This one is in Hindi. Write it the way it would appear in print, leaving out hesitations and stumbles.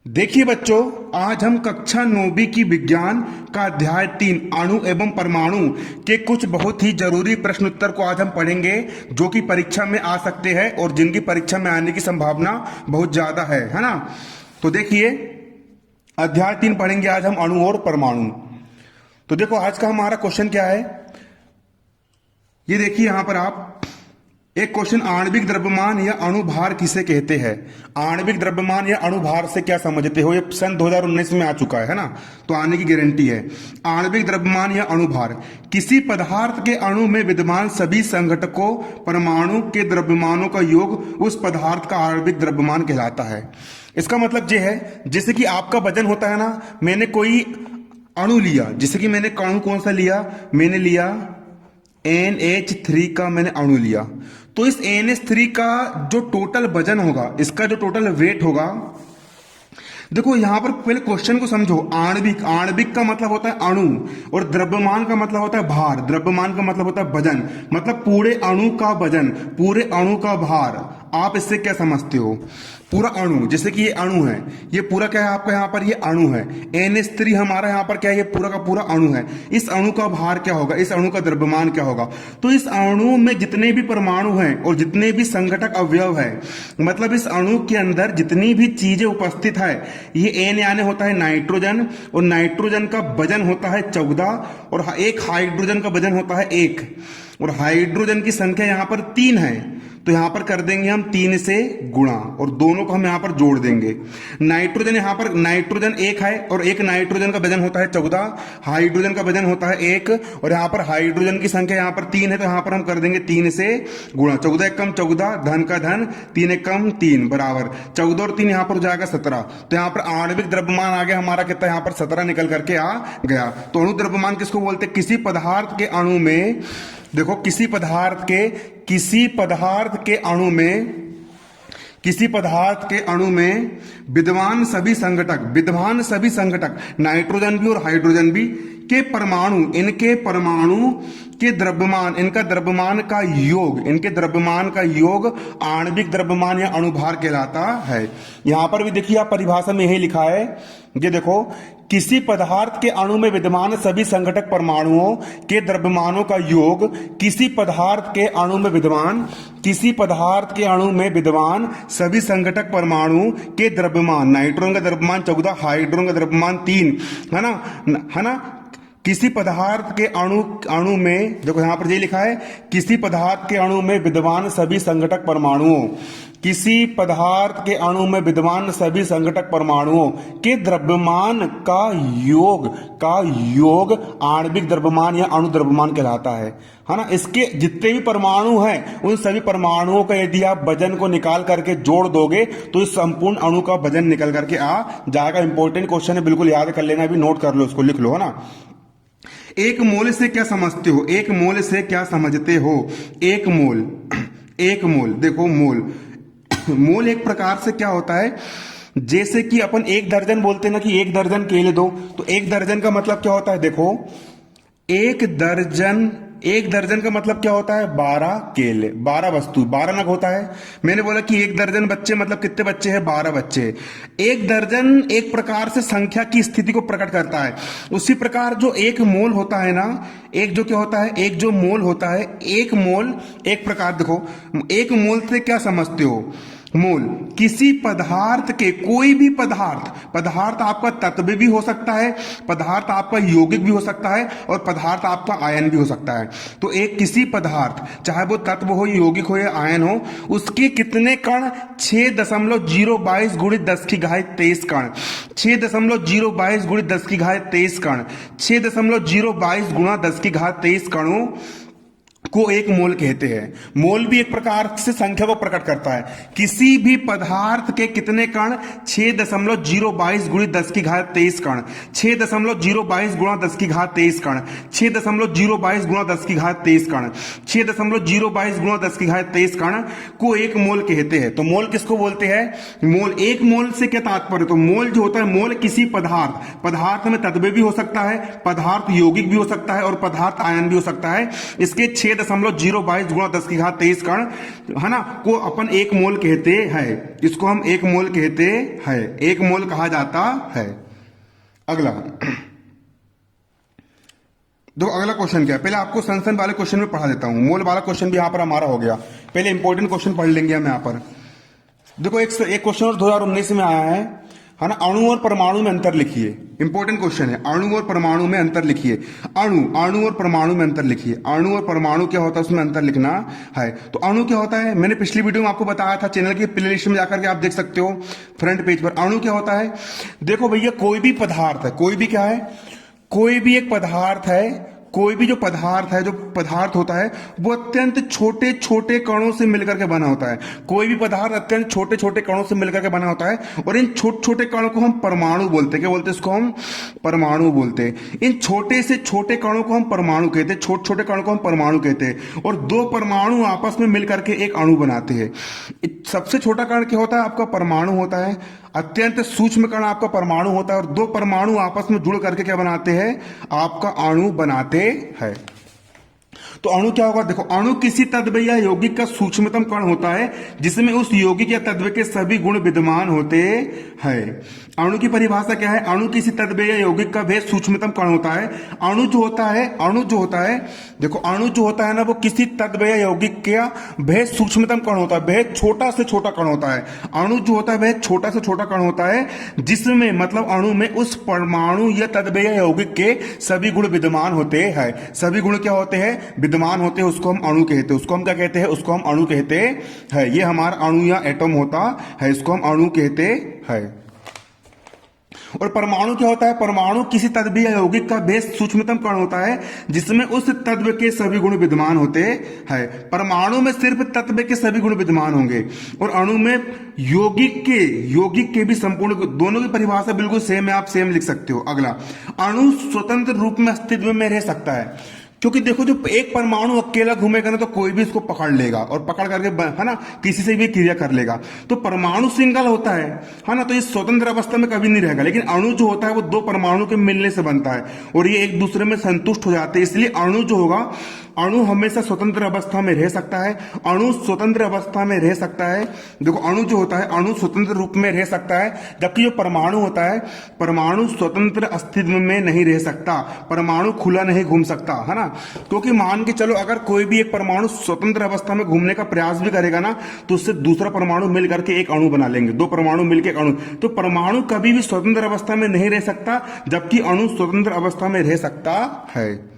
देखिए बच्चों, आज हम कक्षा 9वीं की विज्ञान का अध्याय 3 अणु एवं परमाणु के कुछ बहुत ही जरूरी प्रश्न उत्तर को आज हम पढ़ेंगे, जो कि परीक्षा में आ सकते हैं और जिनकी परीक्षा में आने की संभावना बहुत ज्यादा है ना। तो देखिए, अध्याय 3 पढ़ेंगे आज हम अणु और परमाणु। तो देखो, आज का हमारा क्वेश्चन क्या है, ये देखिए यहां पर आप एक क्वेश्चन, आणविक द्रव्यमान या अणुभार किसे कहते हैं। आणविक द्रव्यमान या अणुभार से क्या समझते हो, ये सन 2019 में आ चुका है ना, तो आने की गारंटी है। आणविक द्रव्यमान या अणुभार, किसी पदार्थ के अणु में विद्यमान सभी संघटकों परमाणु के द्रव्यमानों का योग उस पदार्थ का आणविक द्रव्यमान कहलाता है। इसका मतलब ये है, जैसे कि आपका वजन होता है ना, मैंने कोई अणु लिया, जैसे कि मैंने अणु कौन सा लिया, मैंने लिया NH3 का मैंने अणु लिया, तो इस NH3 का जो टोटल वजन होगा, इसका जो टोटल वेट होगा, देखो यहां पर पहले क्वेश्चन को समझो। आणविक, आणविक का मतलब होता है अणु, और द्रव्यमान का मतलब होता है भार। द्रव्यमान का मतलब होता है वजन, मतलब पूरे अणु का वजन, पूरे अणु का भार। आप इससे क्या समझते हो, पूरा अणु, जैसे कि ये अणु है, ये पूरा क्या है आपका, यहाँ पर ये अणु है। NH3 हमारा यहाँ पर क्या है, ये पूरा का पूरा अणु है। इस अणु का भार क्या होगा, इस अणु का द्रव्यमान क्या होगा। तो इस अणु में जितने भी परमाणु हैं और जितने भी संघटक अवयव है, मतलब इस अणु के अंदर जितनी भी चीजें उपस्थित है, ये N यानी होता है नाइट्रोजन, और नाइट्रोजन का वजन होता है 14, और एक हाइड्रोजन का वजन होता है 1, और हाइड्रोजन की संख्या यहाँ पर 3 है, तो यहां पर कर देंगे हम 3 से गुणा, और दोनों को हम यहां पर जोड़ देंगे। नाइट्रोजन, यहां पर नाइट्रोजन 1 है, और एक नाइट्रोजन का वजन होता है 14, हाइड्रोजन का वजन होता है 1, और यहां पर हाइड्रोजन की संख्या यहां पर 3 है, तो यहां पर हम कर देंगे 3 से गुणा। 14 एकम 14, धन का धन, 3 एकम 3 बराबर 14 और 3 यहां पर हो जाएगा 17। तो यहां पर आणविक द्रव्यमान आ गया हमारा कितना, यहां पर 17 निकल करके आ गया। तो अणु द्रव्यमान किसको बोलते हैं, किसी पदार्थ के अणु में, देखो किसी पदार्थ के अणु में विद्यमान सभी संघटक नाइट्रोजन भी और हाइड्रोजन भी के परमाणु, इनके परमाणु के द्रव्यमान, इनके द्रव्यमान का योग आणविक द्रव्यमान या अणुभार कहलाता है। यहां पर भी देखिए, आप परिभाषा में यही लिखा है, ये देखो, किसी पदार्थ के अणु में विद्यमान सभी संघटक परमाणुओं के द्रव्यमानों का योग किसी पदार्थ के अणु में विद्यमान सभी संघटक परमाणु के द्रव्यमान, नाइट्रोजन का द्रव्यमान 14, हाइड्रोजन का द्रव्यमान 3, है ना। किसी पदार्थ के अणु में, देखो यहां पर ये लिखा है, किसी पदार्थ के अणु में विद्यमान सभी संघटक परमाणुओं, किसी पदार्थ के अणु में विद्यमान सभी संघटक परमाणुओं के द्रव्यमान का योग आणविक द्रव्यमान या अणु द्रव्यमान कहलाता है ना। इसके जितने भी परमाणु हैं, उन सभी परमाणुओं का यदि आप वजन को निकाल करके जोड़ दोगे, तो इस संपूर्ण अणु का वजन निकल करके आ जाएगा। इंपॉर्टेंट क्वेश्चन है, बिल्कुल याद कर लेना, अभी नोट कर लो, उसको लिख लो, है ना। एक मोल से क्या समझते हो, एक मोल से क्या समझते हो। एक मोल, देखो मोल एक प्रकार से क्या होता है, जैसे कि अपन 1 दर्जन बोलते हैं ना, कि 1 दर्जन केले दो, तो 1 दर्जन का मतलब क्या होता है, देखो 1 दर्जन का मतलब क्या होता है, 12 केले, 12 वस्तु, 12 नग होता है। मैंने बोला कि 1 दर्जन बच्चे मतलब कितने बच्चे हैं, 12 बच्चे। 1 दर्जन एक प्रकार से संख्या की स्थिति को प्रकट करता है। उसी प्रकार जो एक मोल होता है ना, एक जो क्या होता है, एक जो मोल होता है, एक मोल एक प्रकार, देखो एक मोल से क्या समझते हो, मोल किसी पदार्थ के, कोई भी पदार्थ आपका तत्व भी हो सकता है, पदार्थ आपका यौगिक भी हो सकता है, और पदार्थ आपका आयन भी हो सकता है। तो एक किसी पदार्थ, चाहे वो तत्व हो, यौगिक हो या आयन हो, उसके कितने कण, 6.022 गुणित 10 की घात 23 कण, 6.022 गुणित 10 की घात 23 कण, 6.022 गुणा 10 की घात 23 कणों को एक मोल कहते हैं। मोल भी एक प्रकार से संख्या को प्रकट करता है। किसी भी पदार्थ के कितने कण, 6.022 गुणित 10 की घात 23 कण, 6.022 गुणा 10 की घात 23 कण, 6.022 गुणा 10 की घात 23 कण, 6.022 गुणा 10 की घात 23 कण को एक मोल कहते हैं। तो मोल किसको बोलते हैं, मोल। एक मोल से क्या तात्पर्य, तो मोल जो होता है, मोल किसी पदार्थ में तत्व भी हो सकता है, पदार्थ यौगिक भी हो सकता है, और पदार्थ आयन भी हो सकता है। इसके 6 1.022 गुणा 10 की घात 23 कण, है ना, को अपन 1 मोल कहते हैं। इसको हम 1 मोल कहते हैं, 1 मोल कहा जाता है। अगला देखो, अगला क्वेश्चन क्या है, पहले आपको सन वाले क्वेश्चन में पढ़ा देता हूं। मोल वाला क्वेश्चन भी यहां पर हमारा हो गया। पहले इंपॉर्टेंट क्वेश्चन पढ़ लेंगे हम यहां पर। देखो, एक क्वेश्चन और 2019 में आया है ना, अणु और परमाणु में अंतर लिखिए। इंपॉर्टेंट क्वेश्चन है, अणु और परमाणु में अंतर लिखिए। अणु और परमाणु में अंतर लिखिए। अणु और परमाणु क्या होता है, उसमें अंतर लिखना है। तो अणु क्या होता है, मैंने पिछली वीडियो में आपको बताया था, चैनल की प्लेलिस्ट में जाकर के आप देख सकते हो फ्रंट पेज पर। अणु क्या होता है, देखो भैया, कोई भी पदार्थ है, कोई भी क्या है, कोई भी एक पदार्थ है, कोई भी जो पदार्थ होता है वो अत्यंत छोटे छोटे कणों से मिलकर के बना होता है। कोई भी पदार्थ अत्यंत छोटे छोटे कणों से मिलकर के बना होता है, और इन छोटे छोटे कणों को हम परमाणु बोलते हैं। क्या बोलते हैं इसको, हम परमाणु बोलते हैं। इन छोटे से छोटे कणों को हम परमाणु कहते हैं, छोटे छोटे कणों को हम परमाणु कहते हैं। और दो परमाणु आपस में मिलकर के एक अणु बनाते हैं। सबसे छोटा कण क्या होता है, आपका परमाणु होता है। अत्यंत सूक्ष्म कण आपका परमाणु होता है, और दो परमाणु आपस में जुड़ करके क्या बनाते हैं, आपका अणु बनाते हैं। तो अणु क्या होगा, देखो, अणु किसी तत्व या यौगिक का सूक्ष्मतम कण होता है जिसमें उस यौगिक या तत्व के सभी गुण विद्यमान होते हैं। अणु की परिभाषा क्या है, अणु किसी तत्व या यौगिक का भेद सूक्ष्मतम कण होता है। अणु जो होता है, देखो, अणु जो होता है ना, वो किसी तत्व या यौगिक का भेद सूक्ष्मतम कण होता है। भेद छोटा से छोटा कण होता है। अणु जो होता है वह छोटा से छोटा कण होता है, जिसमें मतलब अणु में उस परमाणु या तत्व या यौगिक के सभी गुण विद्यमान होते हैं। सभी गुण क्या होते हैं, विद्यमान होते हैं, उसको हम अणु कहते हैं। उसको हम क्या कहते हैं, उसको हम अणु कहते हैं। ये हमारा अणु या एटम होता है, इसको हम अणु कहते हैं। और परमाणु क्या होता है, परमाणु किसी तत्व या यौगिक का भेद सूक्ष्मतम कण होता है जिसमें उस तत्व के सभी गुण विद्यमान होते हैं। परमाणु में सिर्फ तत्व के सभी गुण विद्यमान होंगे, और अणु में यौगिक के भी संपूर्ण। दोनों की परिभाषा बिल्कुल सेम है, आप सेम लिख सकते हो। अगला, अणु स्वतंत्र रूप में अस्तित्व में रह सकता है, क्योंकि देखो, जो एक परमाणु अकेला घूमेगा ना, तो कोई भी इसको पकड़ लेगा, और पकड़ करके, है ना, किसी से भी क्रिया कर लेगा। तो परमाणु सिंगल होता है ना, तो ये स्वतंत्र अवस्था में कभी नहीं रहेगा। लेकिन अणु जो होता है वो दो परमाणु के मिलने से बनता है, और ये एक दूसरे में संतुष्ट हो जाते हैं। इसलिए अणु जो होगा, अणु हमेशा स्वतंत्र अवस्था में रह सकता है। अणु स्वतंत्र अवस्था में रह सकता है। देखो, अणु जो होता है, अणु स्वतंत्र रूप में रह सकता है, जबकि जो परमाणु होता है, परमाणु स्वतंत्र अस्तित्व में नहीं रह सकता। परमाणु खुला नहीं घूम सकता, है ना, क्योंकि मान के चलो, अगर कोई भी एक परमाणु स्वतंत्र अवस्था में घूमने का प्रयास भी करेगा ना, तो उससे दूसरा परमाणु मिल करके एक अणु बना लेंगे। दो परमाणु मिलकर एक अणु। तो परमाणु कभी भी स्वतंत्र अवस्था में नहीं रह सकता, जबकि अणु स्वतंत्र अवस्था में रह सकता है।